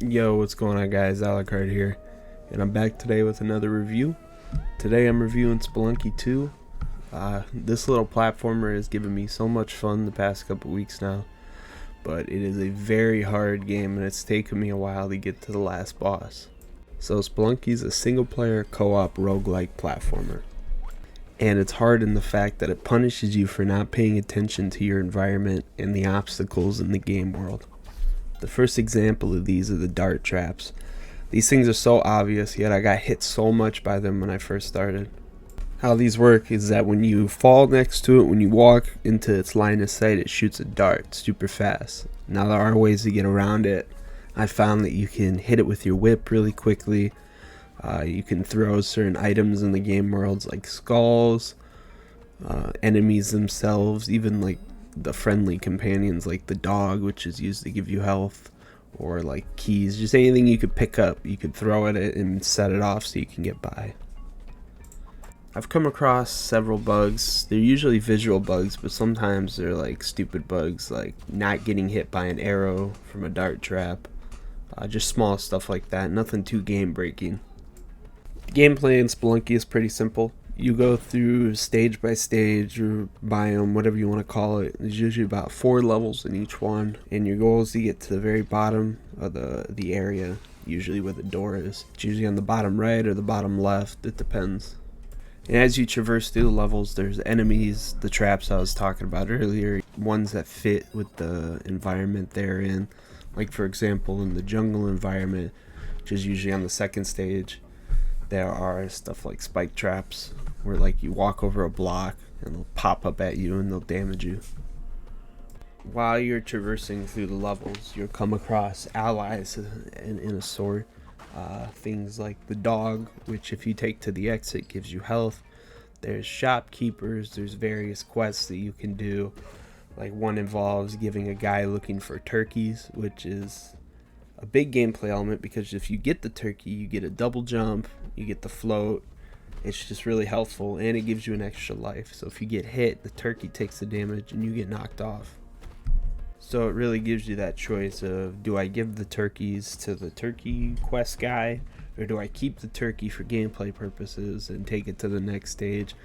Yo, what's going on, guys? Alucard here, and I'm back today with another review. Today I'm reviewing Spelunky 2. This little platformer has given me so much fun the past couple weeks now, but it is a very hard game and it's taken me a while to get to the last boss. So Spelunky is a single-player co-op roguelike platformer, and it's hard in the fact that it punishes you for not paying attention to your environment and the obstacles in the game world. The first example of these are the dart traps. These things are so obvious, yet I got hit so much by them when I first started. How these work is that when you fall next to it, when you walk into its line of sight, it shoots a dart super fast. Now there are ways to get around it. I found that you can hit it with your whip really quickly. You can throw certain items in the game worlds like skulls, enemies themselves, even like the friendly companions like the dog, which is used to give you health, or like keys, just anything you could pick up, you could throw at it and set it off so you can get by. I've come across several bugs. They're usually visual bugs, but sometimes they're like stupid bugs, like not getting hit by an arrow from a dart trap. Just small stuff like that, nothing too game breaking. The gameplay in Spelunky is pretty simple. You go through stage by stage or biome, whatever you want to call it. There's usually about 4 levels in each one, and your goal is to get to the very bottom of the area, usually where the door is. It's usually on the bottom right or the bottom left, it depends. And as you traverse through the levels, there's enemies, the traps I was talking about earlier, ones that fit with the environment they're in. Like for example, in the jungle environment, which is usually on the second stage, there are stuff like spike traps, where like you walk over a block and they'll pop up at you and they'll damage you. While you're traversing through the levels, you'll come across allies in a sort. Things like the dog, which if you take to the exit gives you health. There's shopkeepers, there's various quests that you can do. Like one involves giving a guy looking for turkeys, which is a big gameplay element because if you get the turkey, you get a double jump, you get the float. It's just really helpful, and it gives you an extra life. So if you get hit, the turkey takes the damage and you get knocked off. So it really gives you that choice of, do I give the turkeys to the turkey quest guy, or do I keep the turkey for gameplay purposes and take it to the next stage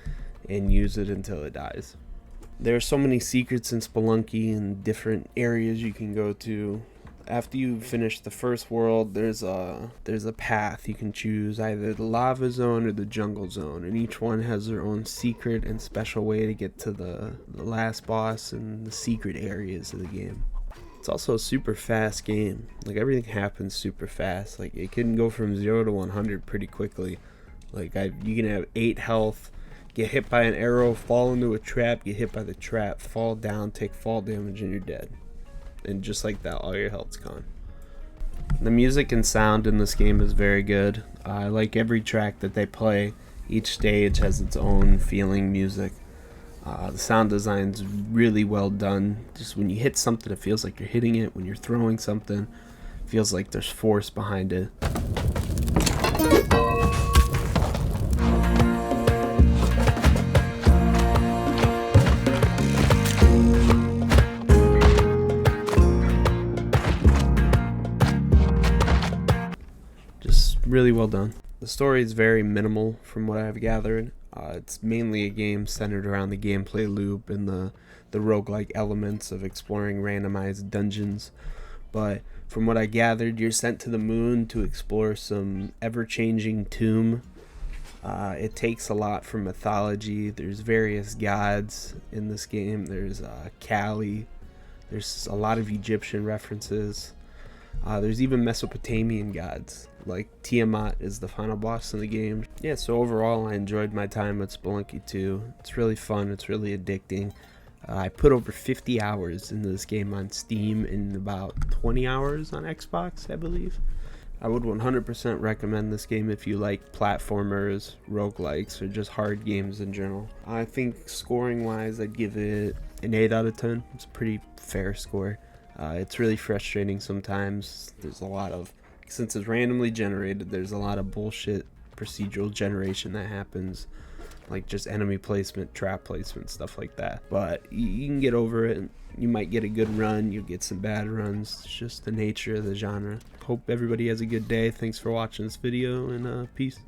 and use it until it dies. There are so many secrets in Spelunky and different areas you can go to. After you finish the first world, there's a path you can choose, either the lava zone or the jungle zone, and each one has their own secret and special way to get to the last boss and the secret areas of the game. It's also a super fast game. Like everything happens super fast. Like it can go from 0 to 100 pretty quickly. Like you can have 8 health, get hit by an arrow, fall into a trap, get hit by the trap, fall down, take fall damage, and you're dead. And just like that, all your health's gone. The music and sound in this game is very good. I like every track that they play. Each stage has its own feeling music. The sound design's really well done. Just when you hit something, it feels like you're hitting it. When you're throwing something, it feels like there's force behind it. Really well done. The story is very minimal from what I've gathered. It's mainly a game centered around the gameplay loop and the roguelike elements of exploring randomized dungeons. But from what I gathered, you're sent to the moon to explore some ever-changing tomb. It takes a lot from mythology. There's various gods in this game. There's Kali. There's a lot of Egyptian references. There's even Mesopotamian gods, like Tiamat is the final boss in the game. Yeah, so overall I enjoyed my time with Spelunky 2. It's really fun, it's really addicting. I put over 50 hours into this game on Steam and about 20 hours on Xbox, I believe. I would 100% recommend this game if you like platformers, roguelikes, or just hard games in general. I think scoring wise I'd give it an 8 out of 10. It's a pretty fair score. It's really frustrating sometimes. There's a lot of, since it's randomly generated, there's a lot of bullshit procedural generation that happens. like just enemy placement, trap placement, stuff like that. But you can get over it, and you might get a good run, you'll get some bad runs. It's just the nature of the genre. Hope everybody has a good day. Thanks for watching this video, and peace.